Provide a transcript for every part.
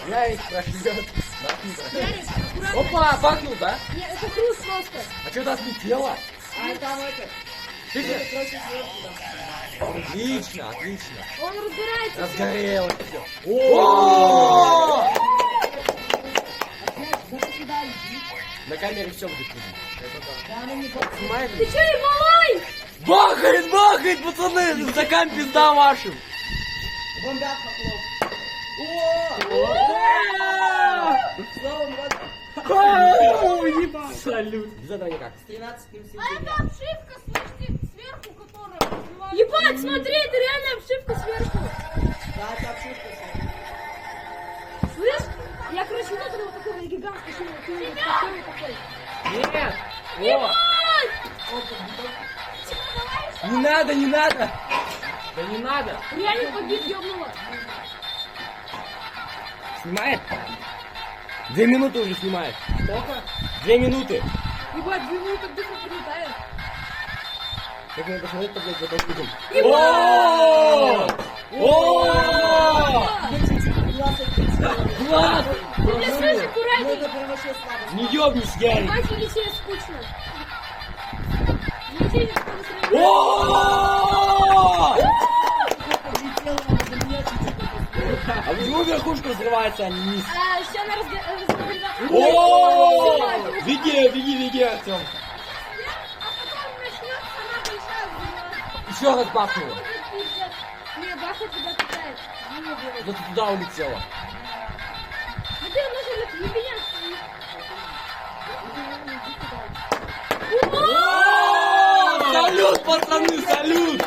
Ярик прошлет. Ярик, аккуратно. Опа, бахнул, да? Нет, это круз просто. А что-то слетело? А там это. Ты Это же- просто сверху, да. Отлично, отлично. Он разбирается. Разгорелось все. О! На камере все будет видно. Да, она не Снимает? Ты что, Ермолай? Бахает, бахает, пацаны! Стакан пизда вашим! бомбят хохлов. О! Словом, вот Салют. Без этого никак. с 13 минут А это обшивка, слышите, сверху, которая открывается. Ебать, смотри, это реально обшивка сверху. Да, это обшивка. Слышь? Я, короче, вот вот такого гигантского такой. Нет! О! Ебать! Не надо, не надо! Да не надо! Реально побит, ёбнула. Снимает? 2 минуты уже снимает. Сколько? 2 минуты. Ебать, 2 минуты быстро прилетает. Как надо посмотреть, тогда потом видим. Ебать! О! Глаз! Ты меня слышишь, Ну аккуратней. это прям вообще слабо. Не ёбнись, Ярик! Ебать, Елисея скучно. Елисей, что вы сравниваете? О! Летела она до меня чуть-чуть. А почему верхушка взрывается, а не низ? А, сейчас она разгорается. О! Беги, беги, беги, Артем. Еще раз бахнуло. Не, бахнет туда питает. Да ты туда улетела. Ну ты нужен ебеняк. О! Салют, пацаны, салют!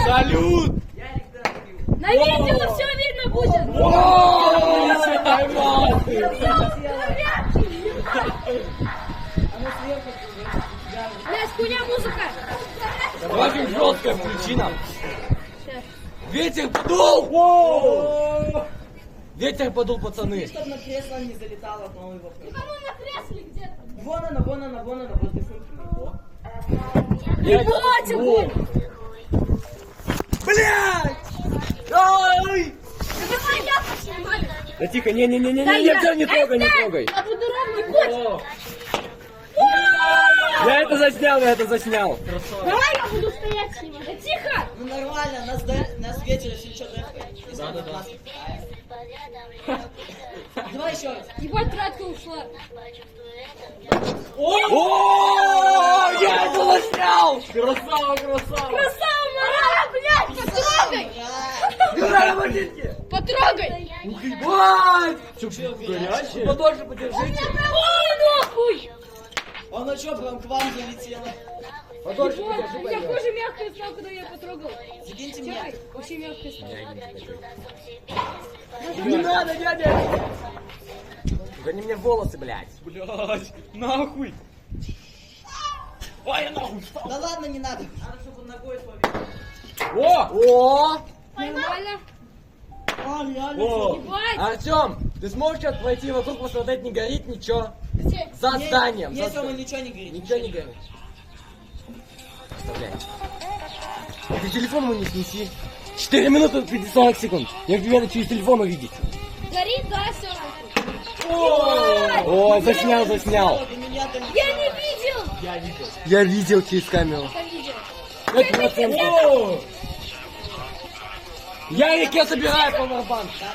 Салют! Ярик, да, сбил. На видео все видно будет. О! Еще поймал! Она сверху уже. Блядь, хуйня музыка. Очень жесткая включи нам. Сейчас. Ветер подул! Ветер подул, пацаны. Чтобы на кресло не залетало от нового вопроса. Кому на кресле где-то? Вон она, вон она, вон она, возле сумки. Ебать, огонь. Блядь! Ай! Давай я поснимаю. Да тихо, не-не-не-не, Да я- не трогай, не трогай. Я буду ровно. Я это заснял. Давай я буду стоять с ним. Да тихо. Ну нормально, нас ветер еще что дефает. Да. Давай еще раз. Ебать, тратка ушла. О, я это заснял! Красава! Красава, Марат, блядь, потрогай. Играй в ботинки! Потрогай. Ебать! Что, горячее? Подольше подержите. Ой, нахуй. Она что, прям к вам залетела? Подольше Ебать, подержи, у меня пойдём. кожа мягкая стала, когда я потрогал. Закиньте меня. Чекай, вообще мягкая стала. Не надо, дядя! Гони мне волосы, блядь. Блядь, нахуй! Ой, я нахуй встал! Да ладно, не надо. Надо, чтобы он ногой словил. О! Нормально? А, реально. О! Ебать. Артем, ты сможешь сейчас пройти вокруг, посмотреть, не горит ничего? Где? За зданием. Нет, за Рома, зданием. ничего не говорит. Ничего не горит. Оставляй. Ты телефон ему не снеси. 4 минуты 40 секунд. Я тебе это через телефон увидеть. Горит, да, все нахуй. О, заснял. До меня долетело. Я не видел. Я видел через камеру. Я видел. 5%. Ярик, я собираю пауэрбанк. Да.